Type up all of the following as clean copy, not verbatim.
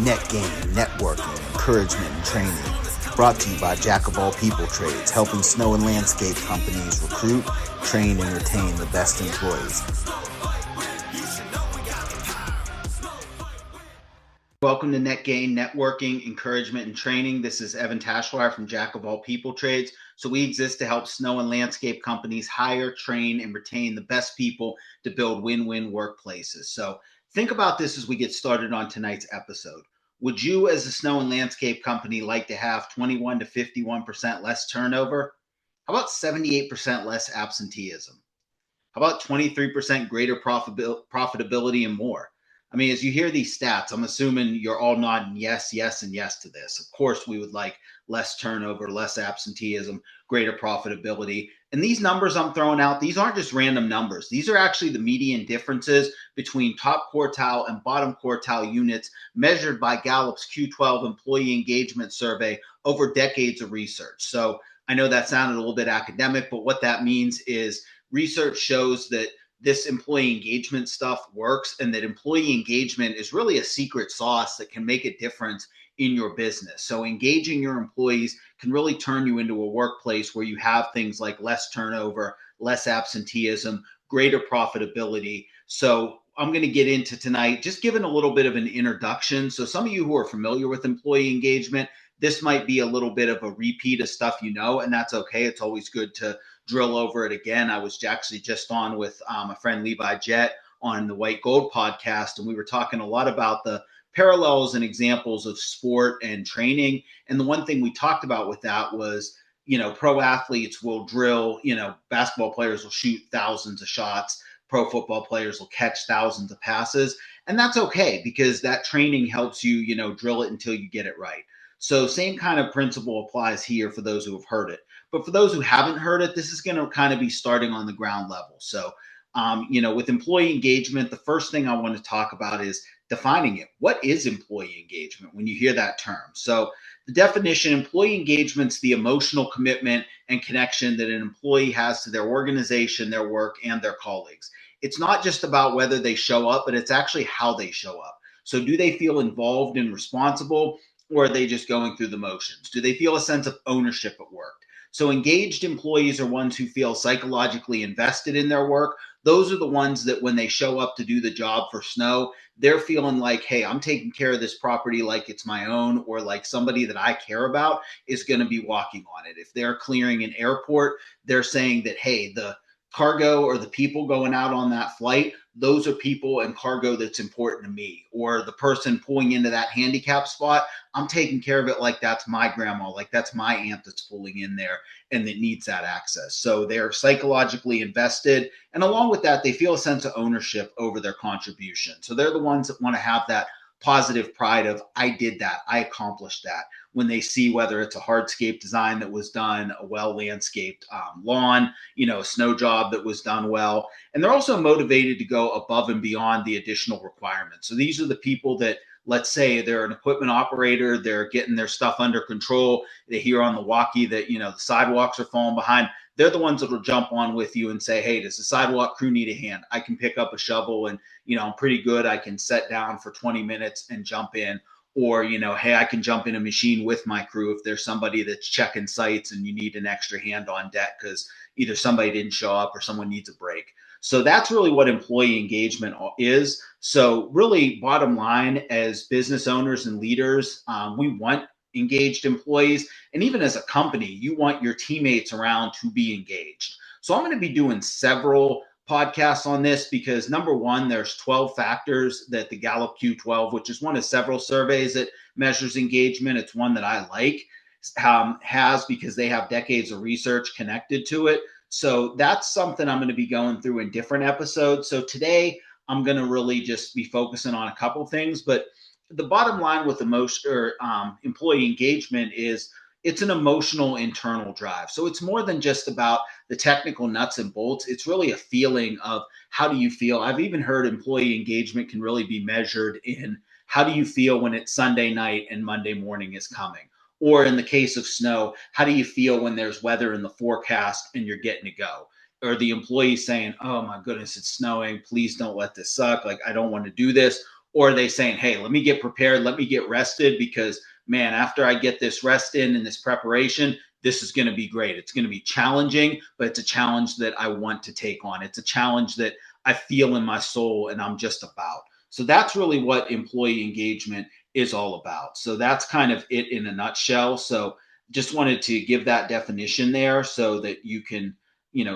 Net gain, networking, encouragement, and training. Brought to you by Jack of All People Trades, helping snow and landscape companies recruit, train, and retain the best employees. Welcome to Net Gain, Networking, Encouragement, and Training. This is Evan Tashwire from Jack of All People Trades. So we exist to help snow and landscape companies hire, train, and retain the best people to build win-win workplaces. So think about this as we get started on tonight's episode. Would you, as a snow and landscape company, like to have 21 to 51% less turnover? How about 78% less absenteeism? How about 23% greater profitability and more? I mean, as you hear these stats, I'm assuming you're all nodding yes, yes, and yes to this. Of course, we would like less turnover, less absenteeism, greater profitability. And these numbers I'm throwing out, these aren't just random numbers. These are actually the median differences between top quartile and bottom quartile units measured by Gallup's Q12 Employee Engagement Survey over decades of research. So I know that sounded a little bit academic, but what that means is research shows that this employee engagement stuff works and that employee engagement is really a secret sauce that can make a difference in your business. So engaging your employees can really turn you into a workplace where you have things like less turnover, less absenteeism, greater profitability. So I'm going to get into tonight, just giving a little bit of an introduction. So some of you who are familiar with employee engagement, this might be a little bit of a repeat of stuff you know, and that's okay. It's always good to drill over it again. I was actually just on with my friend Levi Jett on the White Gold podcast, and we were talking a lot about the parallels and examples of sport and training. And the one thing we talked about with that was, pro athletes will drill, basketball players will shoot thousands of shots. Pro football players will catch thousands of passes. And that's okay because that training helps you, drill it until you get it right. So same kind of principle applies here for those who have heard it. But for those who haven't heard it, this is going to kind of be starting on the ground level. So, with employee engagement, the first thing I want to talk about is defining it. What is employee engagement when you hear that term? So the definition, employee engagement is the emotional commitment and connection that an employee has to their organization, their work, and their colleagues. It's not just about whether they show up, but it's actually how they show up. So do they feel involved and responsible, or are they just going through the motions? Do they feel a sense of ownership at work? So engaged employees are ones who feel psychologically invested in their work. Those are the ones that when they show up to do the job for snow, they're feeling like, hey, I'm taking care of this property like it's my own, or like somebody that I care about is going to be walking on it. If they're clearing an airport, they're saying that, hey, the cargo or the people going out on that flight, those are people and cargo that's important to me. Or the person pulling into that handicap spot, I'm taking care of it like that's my grandma, like that's my aunt that's pulling in there and that needs that access. So they're psychologically invested. And along with that, they feel a sense of ownership over their contribution. So they're the ones that want to have that positive pride of, I did that, I accomplished that. When they see whether it's a hardscape design that was done, a well-landscaped lawn, a snow job that was done well. And they're also motivated to go above and beyond the additional requirements. So these are the people that, let's say they're an equipment operator, they're getting their stuff under control. They hear on the walkie that, the sidewalks are falling behind. They're the ones that will jump on with you and say, hey, does the sidewalk crew need a hand? I can pick up a shovel and, I'm pretty good. I can set down for 20 minutes and jump in. Or, hey, I can jump in a machine with my crew if there's somebody that's checking sites and you need an extra hand on deck because either somebody didn't show up or someone needs a break. So that's really what employee engagement is. So really, bottom line, as business owners and leaders, we want engaged employees. And even as a company, you want your teammates around to be engaged. So I'm going to be doing several podcasts on this because number one, there's 12 factors that the Gallup Q12, which is one of several surveys that measures engagement. It's one that I like, has because they have decades of research connected to it. So that's something I'm going to be going through in different episodes. So today I'm going to really just be focusing on a couple things, but the bottom line with employee engagement is it's an emotional internal drive. So it's more than just about the technical nuts and bolts. It's really a feeling of how do you feel? I've even heard employee engagement can really be measured in how do you feel when it's Sunday night and Monday morning is coming? Or in the case of snow, how do you feel when there's weather in the forecast and you're getting to go? Or the employee saying, oh my goodness, it's snowing. Please don't let this suck. Like, I don't want to do this. Or are they saying, hey, let me get prepared, let me get rested, because man, after I get this rest in and this preparation, this is going to be great. It's going to be challenging, but it's a challenge that I want to take on. It's a challenge that I feel in my soul and I'm just about. So that's really what employee engagement is all about. So that's kind of it in a nutshell. So just wanted to give that definition there so that you can,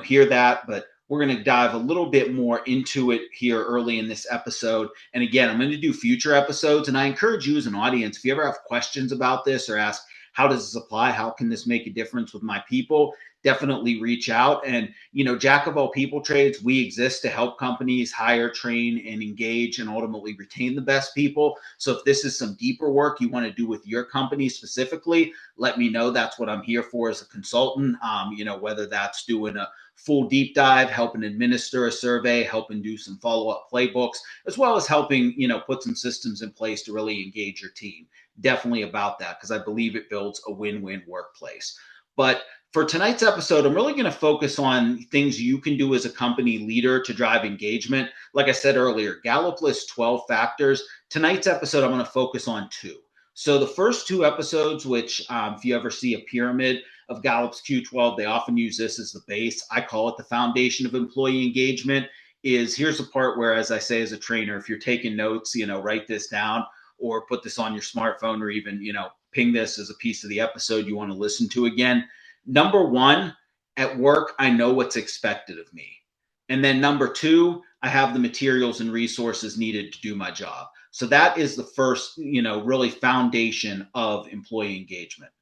hear that. But we're going to dive a little bit more into it here early in this episode. And again, I'm going to do future episodes. And I encourage you as an audience, if you ever have questions about this or ask, how does this apply? How can this make a difference with my people? Definitely reach out. And, Jack of all people trades, we exist to help companies hire, train, and engage and ultimately retain the best people. So if this is some deeper work you want to do with your company specifically, let me know. That's what I'm here for as a consultant. Whether that's doing a full deep dive, helping administer a survey, helping do some follow-up playbooks, as well as helping, put some systems in place to really engage your team. Definitely about that, because I believe it builds a win-win workplace. But for tonight's episode, I'm really going to focus on things you can do as a company leader to drive engagement. Like I said earlier, Gallup lists 12 factors. Tonight's episode, I'm going to focus on 2. So the first 2 episodes, which if you ever see a pyramid of Gallup's Q12, they often use this as the base. I call it the foundation of employee engagement. Here's the part where, as I say as a trainer, if you're taking notes, write this down or put this on your smartphone, or even, ping this as a piece of the episode you want to listen to again. Number 1, at work, I know what's expected of me. And then number 2, I have the materials and resources needed to do my job. So that is the first, really foundation of employee engagement.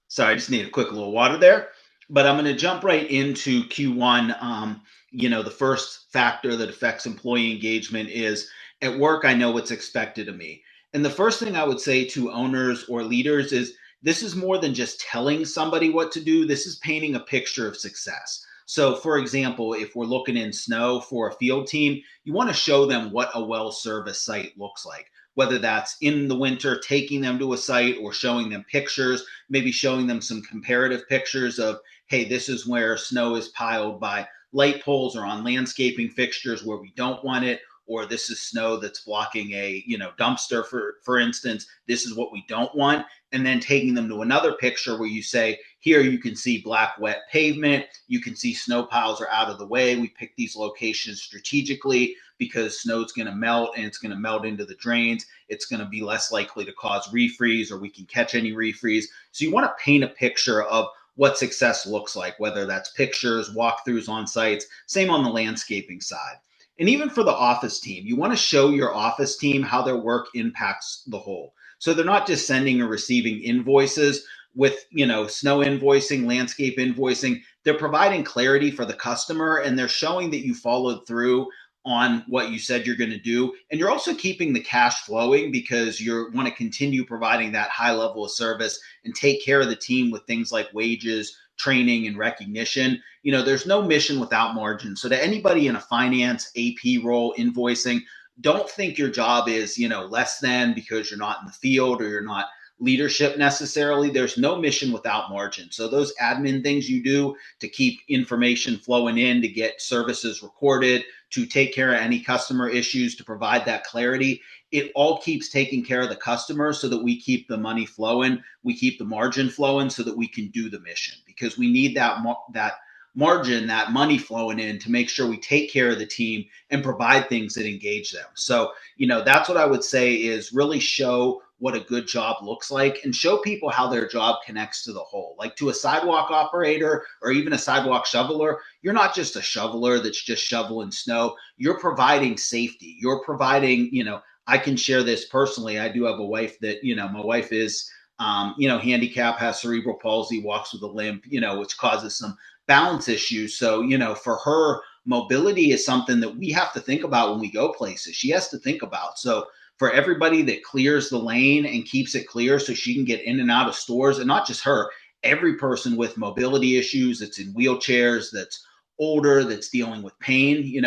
Sorry, I just need a quick little water there. But I'm going to jump right into Q1. The first factor that affects employee engagement is at work, I know what's expected of me. And the first thing I would say to owners or leaders is this is more than just telling somebody what to do. This is painting a picture of success. So, for example, if we're looking in snow for a field team, you want to show them what a well-serviced site looks like, whether that's in the winter, taking them to a site or showing them pictures, maybe showing them some comparative pictures of, hey, this is where snow is piled by light poles or on landscaping fixtures where we don't want it, or this is snow that's blocking a dumpster, for instance. This is what we don't want. And then taking them to another picture where you say, here you can see black wet pavement, you can see snow piles are out of the way. We pick these locations strategically because snow's going to melt and it's going to melt into the drains. It's going to be less likely to cause refreeze, or we can catch any refreeze. So you want to paint a picture of what success looks like, whether that's pictures, walkthroughs on sites, same on the landscaping side. And even for the office team, you want to show your office team how their work impacts the whole. So they're not just sending or receiving invoices with, snow invoicing, landscape invoicing. They're providing clarity for the customer, and they're showing that you followed through on what you said you're going to do. And you're also keeping the cash flowing because you want to continue providing that high level of service and take care of the team with things like wages, training, and recognition. There's no mission without margin. So to anybody in a finance, AP role, invoicing, don't think your job is, less than because you're not in the field or you're not leadership necessarily. There's no mission without margin. So those admin things you do to keep information flowing in, to get services recorded, to take care of any customer issues, to provide that clarity, it all keeps taking care of the customer so that we keep the money flowing, we keep the margin flowing so that we can do the mission, because we need that margin, that money flowing in to make sure we take care of the team and provide things that engage them. So, that's what I would say is really show what a good job looks like and show people how their job connects to the whole. Like to a sidewalk operator or even a sidewalk shoveler, you're not just a shoveler that's just shoveling snow. You're providing safety. You're providing, I can share this personally. I do have a wife that, my wife is, handicap, has cerebral palsy, walks with a limp, which causes some balance issues. So, for her, mobility is something that we have to think about when we go places. She has to think about. So for everybody that clears the lane and keeps it clear so she can get in and out of stores, and not just her, every person with mobility issues that's in wheelchairs, that's older, that's dealing with pain,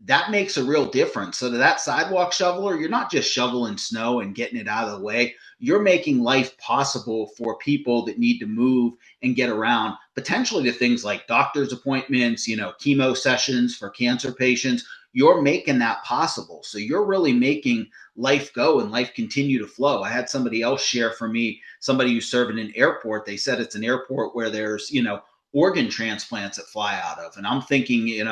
that makes a real difference. So to that sidewalk shoveler, you're not just shoveling snow and getting it out of the way. You're making life possible for people that need to move and get around, potentially to things like doctor's appointments, chemo sessions for cancer patients. you're making that possible. So you're really making life go and life continue to flow. I had somebody else share for me, somebody who's serving an airport. They said it's an airport where there's, organ transplants that fly out of. And I'm thinking,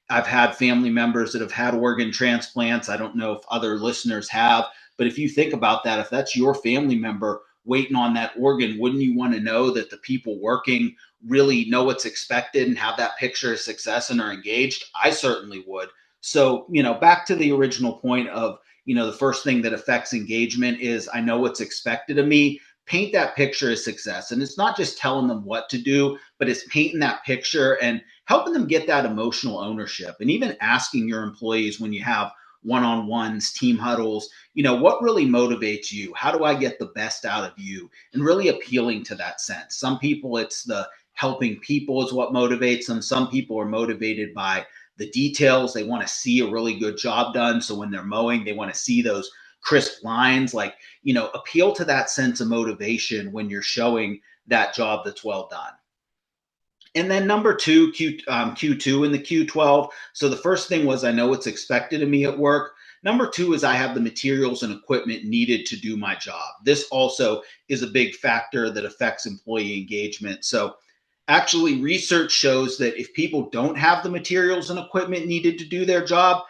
I've had family members that have had organ transplants. I don't know if other listeners have, but if you think about that, if that's your family member waiting on that organ, wouldn't you want to know that the people working really know what's expected and have that picture of success and are engaged? I certainly would. So, back to the original point of, the first thing that affects engagement is I know what's expected of me. Paint that picture of success. And it's not just telling them what to do, but it's painting that picture and helping them get that emotional ownership. And even asking your employees when you have one-on-ones, team huddles, what really motivates you? How do I get the best out of you? And really appealing to that sense. Some people, it's the helping people is what motivates them. Some people are motivated by the details. They want to see a really good job done. So when they're mowing, they want to see those crisp lines. Like, appeal to that sense of motivation when you're showing that job that's well done. And then number two, Q2 and the Q12. So the first thing was I know what's expected of me at work. Number two is I have the materials and equipment needed to do my job. This also is a big factor that affects employee engagement. So actually, research shows that if people don't have the materials and equipment needed to do their job,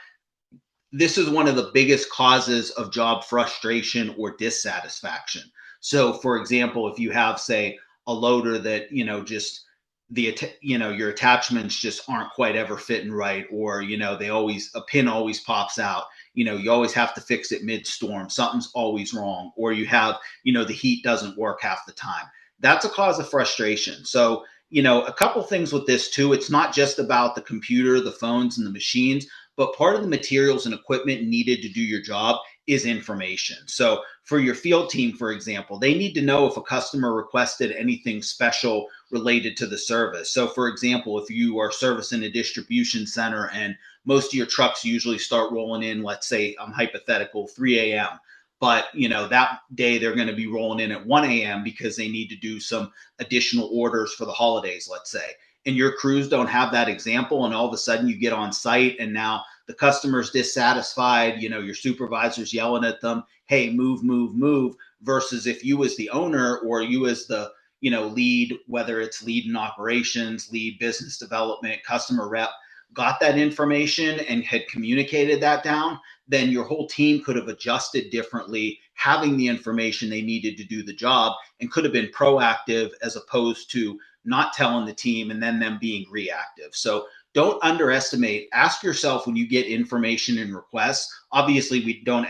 this is one of the biggest causes of job frustration or dissatisfaction. So, for example, if you have, say, a loader that, just your attachments just aren't quite ever fitting right, or, a pin always pops out, you always have to fix it mid-storm, something's always wrong, or you have, the heat doesn't work half the time. That's a cause of frustration. So, a couple things with this too. It's not just about the computer, the phones, and the machines, but part of the materials and equipment needed to do your job is information. So for your field team, for example, they need to know if a customer requested anything special related to the service. So for example, if you are servicing a distribution center and most of your trucks usually start rolling in, let's say I'm hypothetical, 3 a.m. But that day they're going to be rolling in at 1 a.m. because they need to do some additional orders for the holidays, let's say. And your crews don't have that example, and all of a sudden you get on site and now the customer's dissatisfied, your supervisor's yelling at them, hey, move, move, move, versus if you as the owner or you as the lead, whether it's lead in operations, lead business development, customer rep, got that information and had communicated that down, then your whole team could have adjusted differently, having the information they needed to do the job, and could have been proactive as opposed to not telling the team and then them being reactive. So don't underestimate. Ask yourself when you get information and requests. Obviously, we don't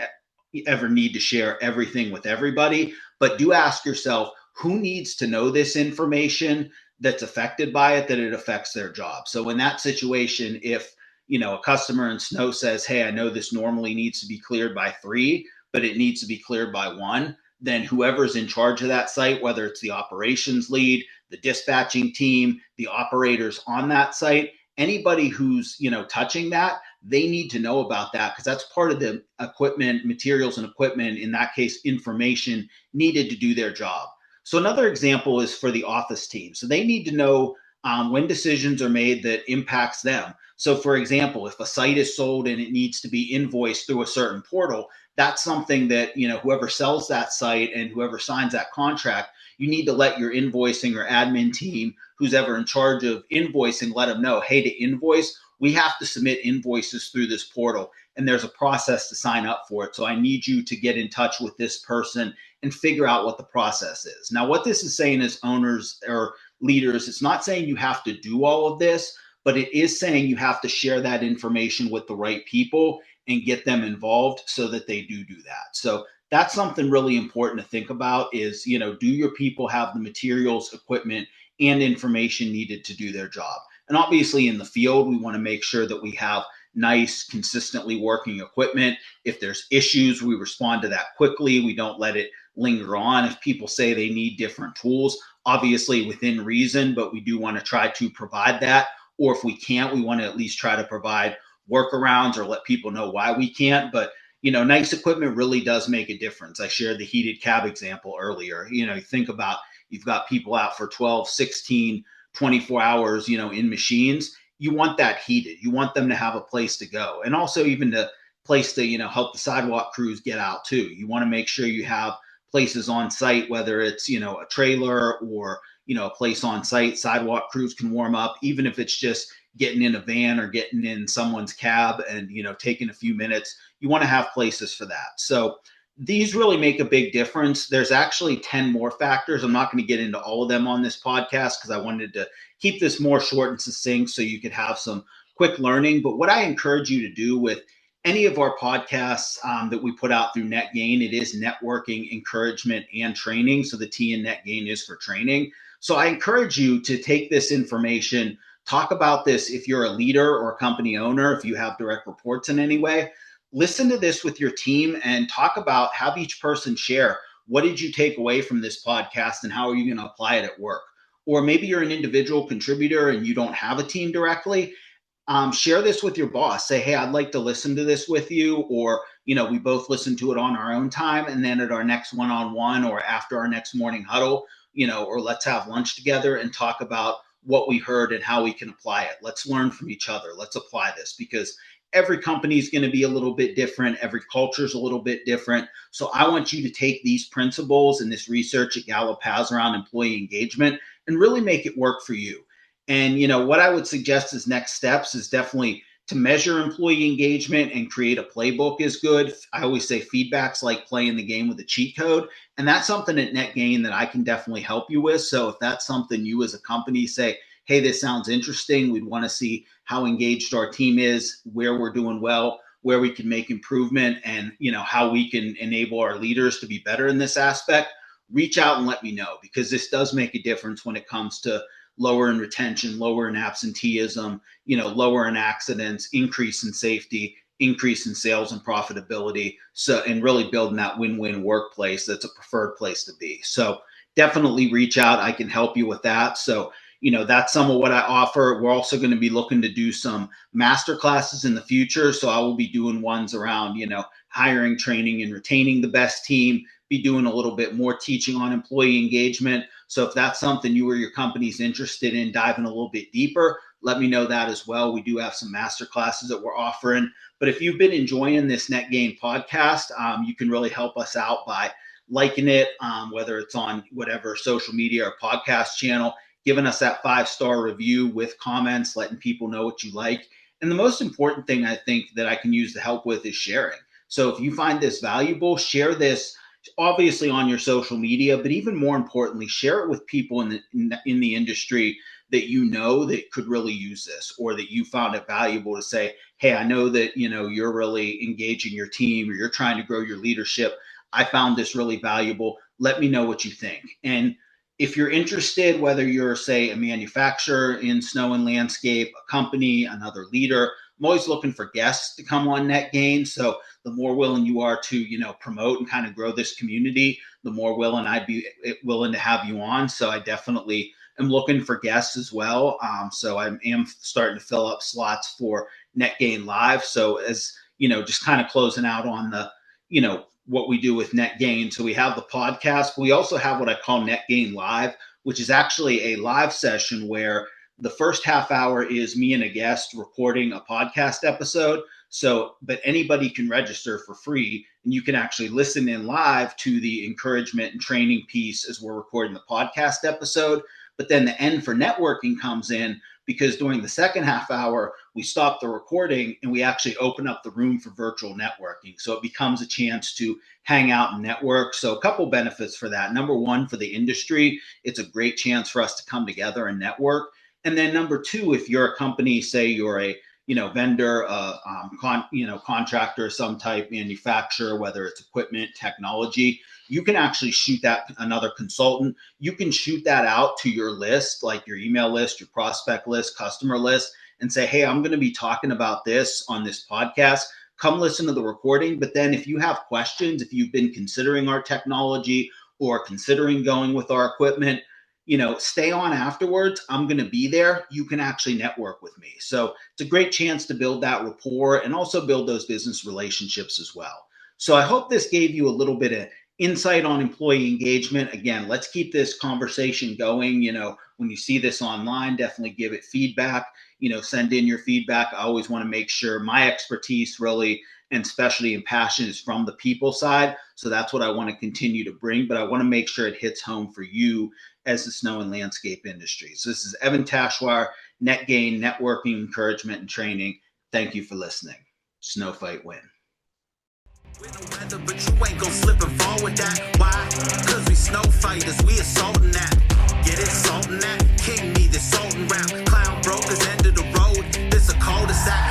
ever need to share everything with everybody, but do ask yourself who needs to know this information that's affected by it, that it affects their job. So in that situation, if a customer in snow says, hey, I know this normally needs to be cleared by 3, but it needs to be cleared by 1, then whoever's in charge of that site, whether it's the operations lead, the dispatching team, the operators on that site, anybody who's touching that, they need to know about that, because that's part of the equipment, materials and equipment, in that case, information needed to do their job. So another example is for the office team. So they need to know when decisions are made that impacts them. So for example, if a site is sold and it needs to be invoiced through a certain portal, that's something that, whoever sells that site and whoever signs that contract, you need to let your invoicing or admin team, who's ever in charge of invoicing, let them know, hey, to invoice, we have to submit invoices through this portal, and there's a process to sign up for it. So I need you to get in touch with this person and figure out what the process is. Now, what this is saying is owners or leaders, it's not saying you have to do all of this, but it is saying you have to share that information with the right people and get them involved so that they do that. So that's something really important to think about is, do your people have the materials, equipment, and information needed to do their job? And obviously in the field, we want to make sure that we have nice, consistently working equipment. If there's issues, we respond to that quickly. We don't let it linger on. If people say they need different tools, obviously within reason, but we do want to try to provide that. Or if we can't, we want to at least try to provide workarounds or let people know why we can't. But nice equipment really does make a difference. I shared the heated cab example earlier. You think about, you've got people out for 12, 16, 24 hours, in machines. you want that heated. You want them to have a place to go, and also even to place to, help the sidewalk crews get out too. You want to make sure you have places on site, whether it's, a trailer or, a place on site, sidewalk crews can warm up, even if it's just getting in a van or getting in someone's cab and, taking a few minutes. You want to have places for that. So these really make a big difference. There's actually 10 more factors. I'm not going to get into all of them on this podcast because I wanted to keep this more short and succinct so you could have some quick learning. But what I encourage you to do with any of our podcasts that we put out through NetGain, it is networking, encouragement, and training. So the T in NetGain is for training. So I encourage you to take this information, talk about this if you're a leader or a company owner, if you have direct reports in any way. Listen to this with your team and talk about, have each person share, what did you take away from this podcast and how are you going to apply it at work? Or maybe you're an individual contributor and you don't have a team directly. Share this with your boss. Say, hey, I'd like to listen to this with you. Or, we both listen to it on our own time. And then at our next one-on-one or after our next morning huddle, or let's have lunch together and talk about what we heard and how we can apply it. Let's learn from each other. Let's apply this, because every company is going to be a little bit different. Every culture is a little bit different. So I want you to take these principles and this research that Gallup has around employee engagement and really make it work for you. And, what I would suggest as next steps is definitely to measure employee engagement and create a playbook is good. I always say feedback's like playing the game with a cheat code. And that's something at NetGain that I can definitely help you with. So if that's something you as a company say, hey, this sounds interesting, we'd want to see how engaged our team is, where we're doing well, where we can make improvement, and, how we can enable our leaders to be better in this aspect, reach out and let me know, because this does make a difference when it comes to lower in retention, lower in absenteeism, lower in accidents, increase in safety, increase in sales and profitability. So, and really building that win-win workplace that's a preferred place to be. So definitely reach out. I can help you with that. So, that's some of what I offer. We're also going to be looking to do some master classes in the future. So I will be doing ones around, hiring, training, and retaining the best team, be doing a little bit more teaching on employee engagement. So if that's something you or your company's interested in diving a little bit deeper, let me know that as well. We do have some master classes that we're offering. But if you've been enjoying this NetGain podcast, you can really help us out by liking it, whether it's on whatever social media or podcast channel, giving us that 5-star review with comments, letting people know what you like. And the most important thing I think that I can use to help with is sharing. So if you find this valuable, share this obviously on your social media, but even more importantly, share it with people in the industry that that could really use this, or that you found it valuable to say, hey, I know that you're really engaging your team or you're trying to grow your leadership. I found this really valuable. Let me know what you think. And if you're interested, whether you're, say, a manufacturer in snow and landscape, a company, another leader, I'm always looking for guests to come on NetGain. So the more willing you are to, promote and kind of grow this community, the more willing I'd be willing to have you on. So I definitely am looking for guests as well. So I am starting to fill up slots for NetGain Live. So as, just kind of closing out on the, what we do with NetGain. So we have the podcast, but we also have what I call NetGain Live, which is actually a live session where the first half hour is me and a guest recording a podcast episode. So, but anybody can register for free, and you can actually listen in live to the encouragement and training piece as we're recording the podcast episode. But then the end for networking comes in, because during the second half hour, we stop the recording and we actually open up the room for virtual networking. So it becomes a chance to hang out and network. So a couple benefits for that. Number one, for the industry, it's a great chance for us to come together and network. And then number two, if you're a company, say you're a vendor, contractor of some type, manufacturer, whether it's equipment, technology, you can actually shoot that, another consultant, you can shoot that out to your list, like your email list, your prospect list, customer list, and say, hey, I'm going to be talking about this on this podcast. Come listen to the recording. But then if you have questions, if you've been considering our technology or considering going with our equipment, stay on afterwards. I'm going to be there. You can actually network with me. So it's a great chance to build that rapport and also build those business relationships as well. So I hope this gave you a little bit of insight on employee engagement. Again, let's keep this conversation going. When you see this online, definitely give it feedback. Send in your feedback. I always want to make sure my expertise really and specialty and passion is from the people side. So that's what I want to continue to bring, but I want to make sure it hits home for you as the snow and landscape industry. So this is Evan Tashwar, Net Gain, Networking, Encouragement, and Training. Thank you for listening. Snow Fight Win. Weather, but you ain't gon' slip and fall with that. Why? Cause we snow fighters, we assaulting that. Get it, salting that. King me, this salting rap. Clown brokers, end of the road. This a cul-de-sac.